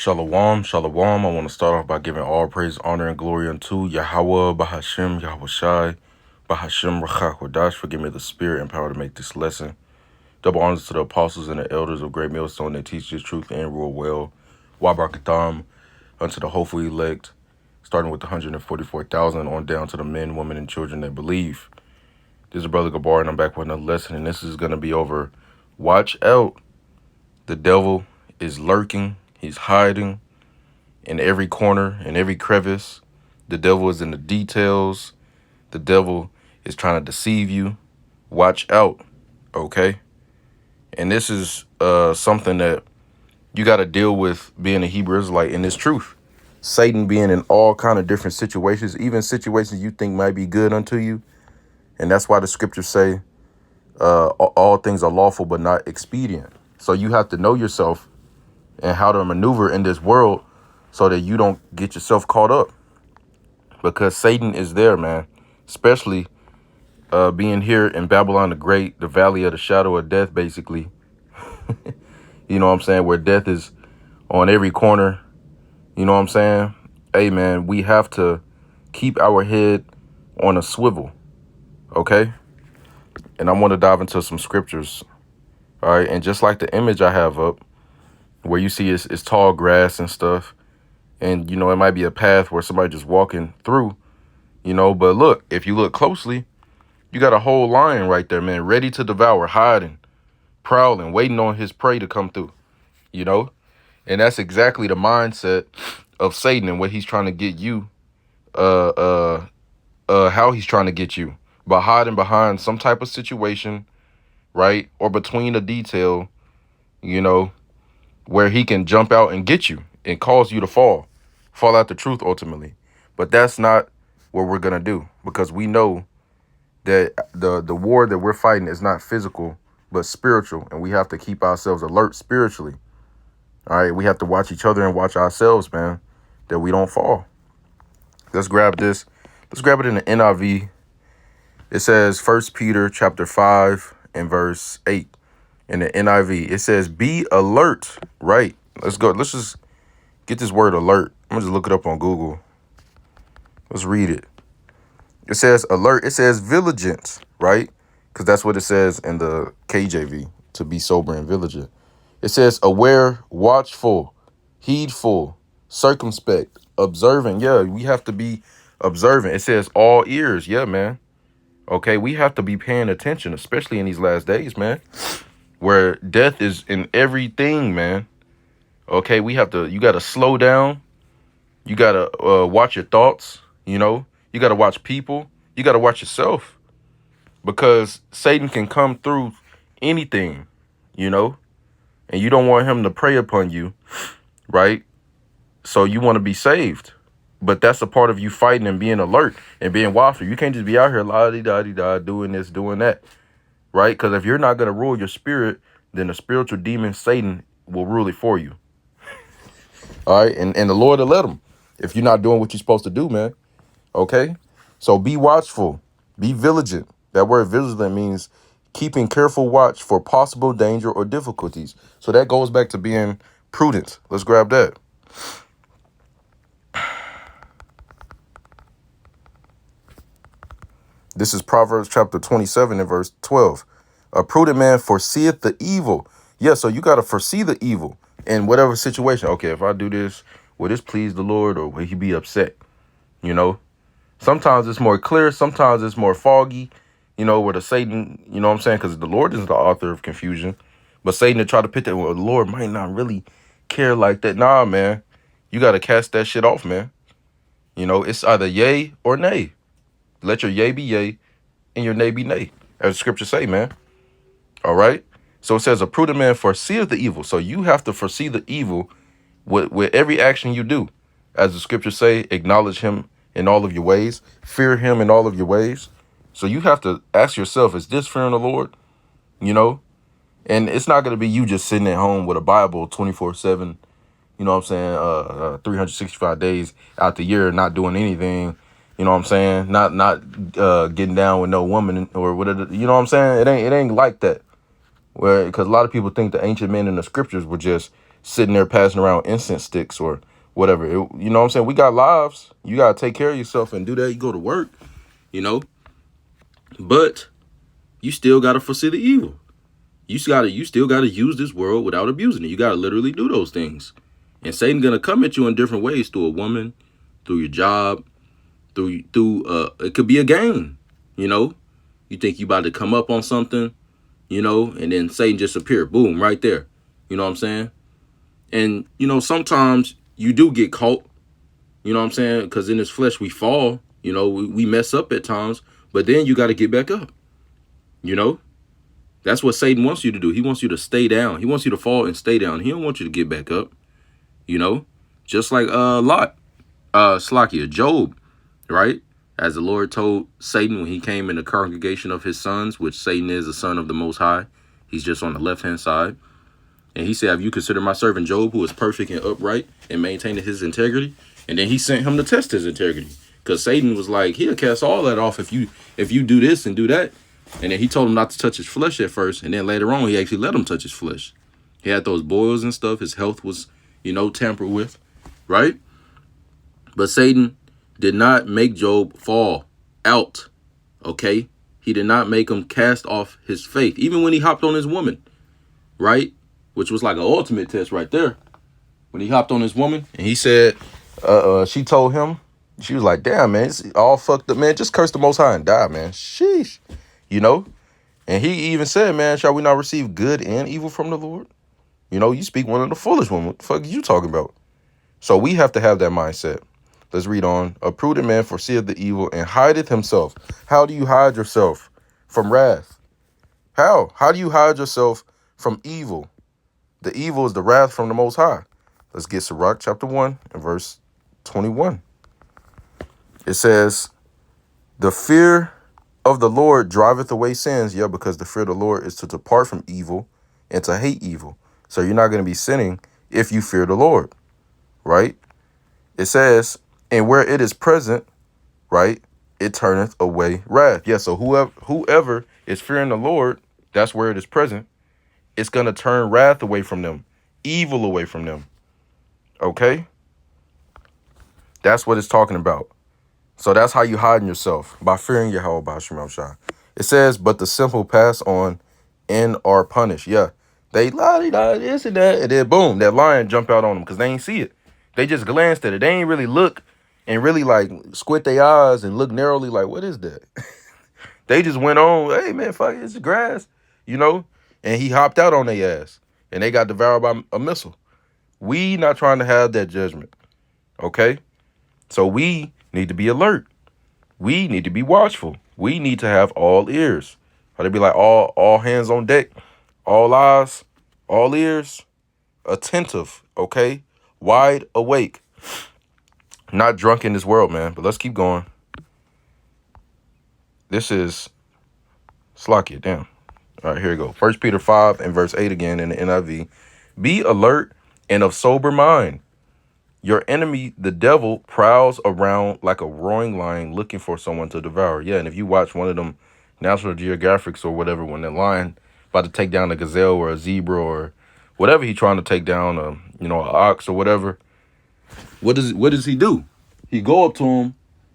Shalom, shalom. I want to start off by giving all praise, honor, and glory unto Yahweh, Bahashem, Yahushai, Bahashem, Rachakodash, for giving me the spirit and power to make this lesson. Double honors to the apostles and the elders of Great Millstone that teach this truth and rule well. Wabarakatam, unto the hopeful elect, starting with the 144,000 on down to the men, women, and children that believe. This is Brother Gabar, and I'm back with another lesson, and this is going to be over. Watch out. The devil is lurking. He's hiding in every corner, in every crevice. The devil is in the details. The devil is trying to deceive you. Watch out, okay? And this is something that you got to deal with being a Hebrew Israelite in this truth. Satan being in all kind of different situations, even situations you think might be good unto you. And that's why the scriptures say all things are lawful but not expedient. So you have to know yourself and how to maneuver in this world so that you don't get yourself caught up. Because Satan is there, man. Especially being here in Babylon the Great, the valley of the shadow of death, basically. You know what I'm saying? Where death is on every corner. You know what I'm saying? Hey, man, we have to keep our head on a swivel. Okay? And I want to dive into some scriptures. All right? And just like the image I have up, where you see it's tall grass and stuff. And, you know, it might be a path where somebody just walking through, you know. But look, if you look closely, you got a whole lion right there, man, ready to devour, hiding, prowling, waiting on his prey to come through, you know. And that's exactly the mindset of Satan and what he's trying to get you, how he's trying to get you, by hiding behind some type of situation, right? Or between a detail, you know, where he can jump out and get you and cause you to fall out the truth ultimately. But that's not what we're going to do, because we know that the war that we're fighting is not physical, but spiritual. And we have to keep ourselves alert spiritually. All right. We have to watch each other and watch ourselves, man, that we don't fall. Let's grab this. Let's grab it in the NIV. It says 1 Peter chapter 5 and verse 8 in the NIV. It says, be alert. Right. Let's go. Let's just get this word alert. I'm going to just look it up on Google. Let's read it. It says alert. It says vigilant, right? Because that's what it says in the KJV, to be sober and vigilant. It says aware, watchful, heedful, circumspect, observant. Yeah, we have to be observant. It says all ears. Yeah, man. Okay, we have to be paying attention, especially in these last days, man, where death is in everything, man. Okay, you got to slow down. You got to watch your thoughts, you know. You got to watch people. You got to watch yourself, because Satan can come through anything, you know, and you don't want him to prey upon you, right? So you want to be saved, but that's a part of you fighting and being alert and being watchful. You can't just be out here la-di-da-di-da doing this, doing that, right? Because if you're not going to rule your spirit, then the spiritual demon Satan will rule it for you. All right, and the Lord will let him if you're not doing what you're supposed to do, man. Okay, so be watchful, be vigilant. That word vigilant means keeping careful watch for possible danger or difficulties. So that goes back to being prudent. Let's grab that. This is Proverbs chapter 27 and verse 12. A prudent man foreseeth the evil. Yeah, so you got to foresee the evil in whatever situation. Okay, if I do this, will this please the Lord, or will he be upset? You know? Sometimes it's more clear. Sometimes it's more foggy, you know, where the Satan, you know what I'm saying? Because the Lord is the author of confusion. But Satan to try to put that, well, the Lord might not really care like that. Nah, man. You got to cast that shit off, man. You know, it's either yay or nay. Let your yay be yay and your nay be nay, as the scriptures say, man. All right? So it says a prudent man foreseeth the evil. So you have to foresee the evil with every action you do. As the scriptures say, acknowledge him in all of your ways, fear him in all of your ways. So you have to ask yourself, is this fearing the Lord? You know, and it's not going to be you just sitting at home with a Bible 24/7, you know what I'm saying? 365 days out the year, not doing anything. You know what I'm saying? Not getting down with no woman or whatever. You know what I'm saying? It ain't like that. Because a lot of people think the ancient men in the scriptures were just sitting there passing around incense sticks or whatever. You know what I'm saying? We got lives. You got to take care of yourself and do that. You go to work, you know, but you still got to foresee the evil. You still got to use this world without abusing it. You got to literally do those things. And Satan going to come at you in different ways, through a woman, through your job, through it could be a game, you know. You think you about to come up on something, you know, and then Satan just appear, boom, right there. You know what I'm saying? And, you know, sometimes you do get caught, you know what I'm saying? Because in this flesh we fall, you know, we mess up at times, but then you got to get back up, you know? That's what Satan wants you to do. He wants you to stay down. He wants you to fall and stay down. He don't want you to get back up, you know? Just like Job, right? As the Lord told Satan when he came in the congregation of his sons, which Satan is the son of the Most High. He's just on the left-hand side. And he said, have you considered my servant Job, who is perfect and upright and maintaining his integrity? And then he sent him to test his integrity. Because Satan was like, he'll cast all that off if you do this and do that. And then he told him not to touch his flesh at first. And then later on, he actually let him touch his flesh. He had those boils and stuff. His health was, you know, tampered with, right? But Satan did not make Job fall out, okay? He did not make him cast off his faith, even when he hopped on his woman, right? Which was like an ultimate test right there. When he hopped on his woman and he said, she told him, she was like, damn, man, it's all fucked up, man. Just curse the Most High and die, man. Sheesh, you know? And he even said, man, shall we not receive good and evil from the Lord? You know, you speak one of the foolish ones. What the fuck are you talking about? So we have to have that mindset. Let's read on. A prudent man foreseeth the evil and hideth himself. How do you hide yourself from wrath? How? How do you hide yourself from evil? The evil is the wrath from the Most High. Let's get Sirach chapter 1 and verse 21. It says, the fear of the Lord driveth away sins. Yeah, because the fear of the Lord is to depart from evil and to hate evil. So you're not going to be sinning if you fear the Lord, right? It says, and where it is present, right, it turneth away wrath. Yeah, so whoever is fearing the Lord, that's where it is present. It's going to turn wrath away from them, evil away from them. Okay? That's what it's talking about. So that's how you hide yourself, by fearing Yahweh B'Shem Shai. It says, but the simple pass on and are punished. Yeah, they lied, this and that, and then boom, that lion jump out on them because they ain't see it. They just glanced at it. They ain't really look and really like squint their eyes and look narrowly like, what is that? They just went on, hey man, fuck it, it's grass, you know? And he hopped out on their ass and they got devoured by a missile. We not trying to have that judgment, okay? So we need to be alert. We need to be watchful. We need to have all ears. Or they be like all hands on deck, all eyes, all ears, attentive, okay? Wide awake. Not drunk in this world, man. But let's keep going. This is Slakia, damn. All right, here we go. 1 Peter 5 and verse 8 again in the NIV. Be alert and of sober mind. Your enemy, the devil, prowls around like a roaring lion looking for someone to devour. Yeah, and if you watch one of them National Geographics or whatever, when the lion about to take down a gazelle or a zebra or whatever he trying to take down, an ox or whatever, what does he do? He go up to him,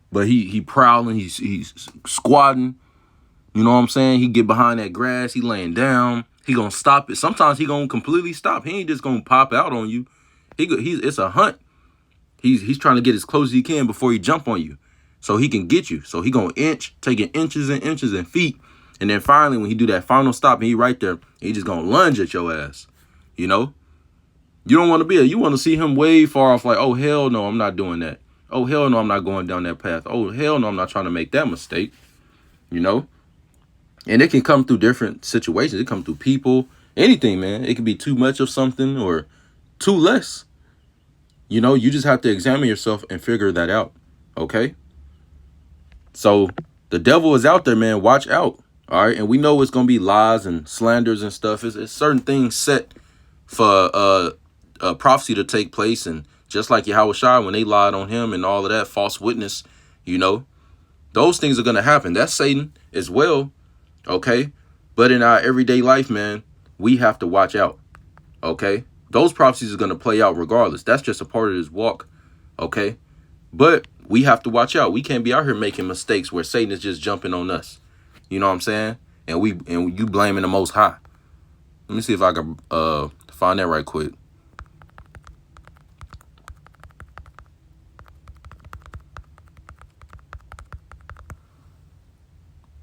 but he prowling, he's squatting. You know what I'm saying? He get behind that grass, he laying down. He gonna stop it. Sometimes he gonna completely stop. He ain't just gonna pop out on you. It's a hunt. He's trying to get as close as he can before he jump on you, so he can get you. So he gonna taking inches and inches and feet, and then finally when he do that final stop and he right there, he just gonna lunge at your ass. You know, you don't want to be there. You want to see him way far off, like, oh hell no, I'm not doing that. Oh hell no, I'm not going down that path. Oh hell no, I'm not trying to make that mistake. You know, and it can come through different situations. It come through people, anything, man. It could be too much of something or too less. You know, you just have to examine yourself and figure that out, okay? So the devil is out there, man. Watch out, all right? And we know it's going to be lies and slanders and stuff. It's certain things set for a prophecy to take place. And just like Yahweh Shai, when they lied on him and all of that, false witness, you know, those things are going to happen. That's Satan as well, okay? But in our everyday life, man, we have to watch out, okay? Those prophecies are going to play out regardless. That's just a part of this walk, okay? But we have to watch out. We can't be out here making mistakes where Satan is just jumping on us. You know what I'm saying? And you blaming the Most High. Let me see if I can find that right quick.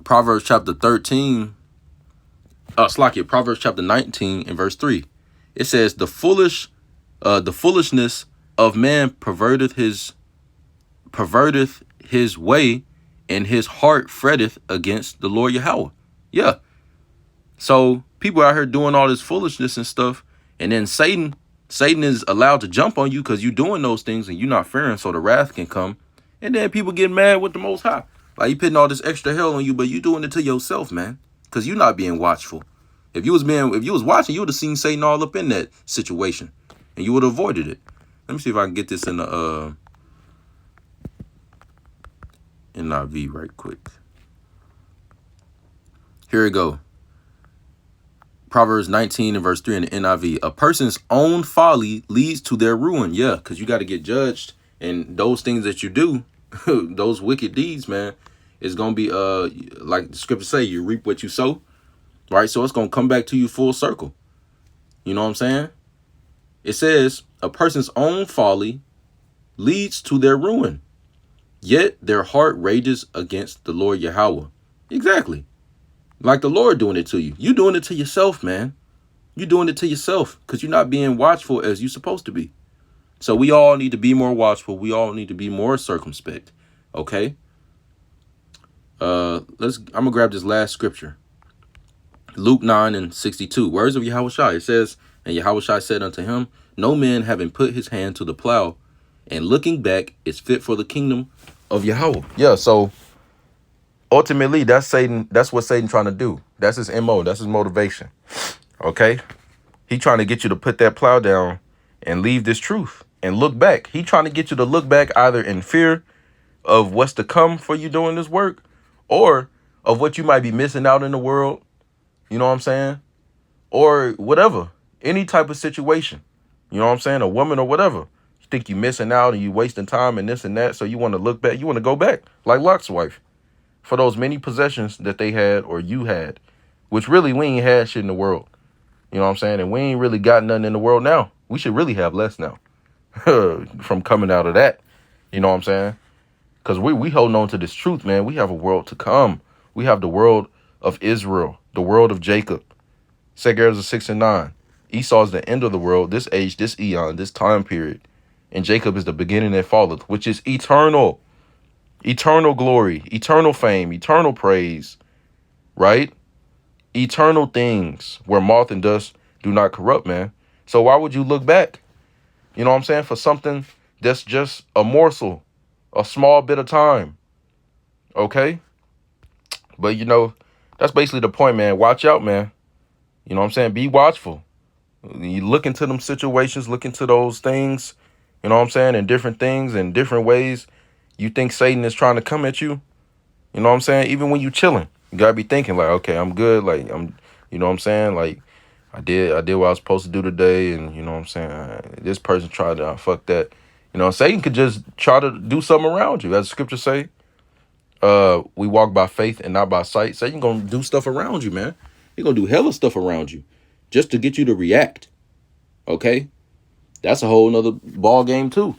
Proverbs chapter 13. Proverbs chapter 19 and verse 3. It says, the foolishness of man perverteth his way, and his heart fretteth against the Lord Yahweh. Yeah. So people out here doing all this foolishness and stuff, and then Satan is allowed to jump on you because you're doing those things and you're not fearing, so the wrath can come. And then people get mad with the Most High. Like, you putting all this extra hell on you, but you doing it to yourself, man, because you're not being watchful. If you was watching, you would have seen Satan all up in that situation, and you would have avoided it. Let me see if I can get this in the NIV right quick. Here we go. Proverbs 19 and verse 3 in the NIV. A person's own folly leads to their ruin. Yeah, because you got to get judged, and those things that you do, those wicked deeds, man, is going to be like the scripture say, you reap what you sow. Right, so it's going to come back to you full circle. You know what I'm saying? It says, a person's own folly leads to their ruin, yet their heart rages against the Lord Yahweh. Exactly. Like the Lord doing it to you. You doing it to yourself, man. You doing it to yourself because you're not being watchful as you're supposed to be. So we all need to be more watchful. We all need to be more circumspect. Okay? I'm going to grab this last scripture. Luke 9 and 62, words of Yahushua. It says, and Yahushua said unto him, no man having put his hand to the plow and looking back is fit for the kingdom of Yahweh. Yeah, so ultimately that's Satan. That's what Satan trying to do. That's his MO. That's his motivation. Okay. He trying to get you to put that plow down and leave this truth and look back. He trying to get you to look back either in fear of what's to come for you doing this work or of what you might be missing out in the world. You know what I'm saying? Or whatever, any type of situation. You know what I'm saying? A woman or whatever. You think you're missing out and you wasting time and this and that. So you want to look back. You want to go back like Lot's wife for those many possessions that they had or you had, which really we ain't had shit in the world. You know what I'm saying? And we ain't really got nothing in the world now. We should really have less now from coming out of that. You know what I'm saying? Because we holding on to this truth, man. We have a world to come. We have the world of Israel, the world of Jacob. 2 Ezra 6 and 9. Esau is the end of the world, this age, this eon, this time period. And Jacob is the beginning that falleth, which is eternal. Eternal glory, eternal fame, eternal praise, right? Eternal things where moth and dust do not corrupt, man. So why would you look back? You know what I'm saying? For something that's just a morsel, a small bit of time. Okay? But, you know, that's basically the point, man. Watch out, man. You know what I'm saying? Be watchful. You look into them situations, look into those things, you know what I'm saying, and different things in different ways. You think Satan is trying to come at you, you know what I'm saying? Even when you chilling, you gotta be thinking like, okay, I'm good. Like you know what I'm saying? Like I did what I was supposed to do today. And you know what I'm saying? This person tried to fuck that. You know, Satan could just try to do something around you. As the scripture say, we walk by faith and not by sight. Satan gonna do stuff around you, man. He gonna do hella stuff around you just to get you to react. Okay? That's a whole nother ball game too.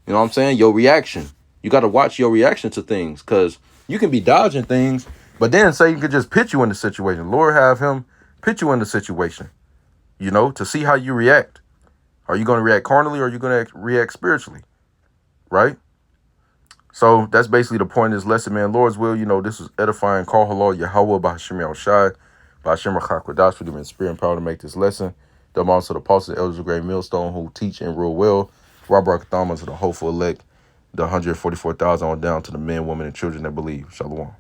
You know what I'm saying? Your reaction. You got to watch your reaction to things, because you can be dodging things, but then Satan could just put you in the situation. Lord have him put you in the situation, you know, to see how you react. Are you going to react carnally or are you going to react spiritually? Right? So that's basically the point of this lesson, man. Lord's will, you know, this is edifying. Call halal Yahweh by Hashem Shai, by Hashem Chakwadash for giving spirit and power to make this lesson. The amounts of the apostles, elders of great millstone who teach and rule well. Robert Thamas to the hopeful elect, the 144,000 on down to the men, women, and children that believe. Shalom.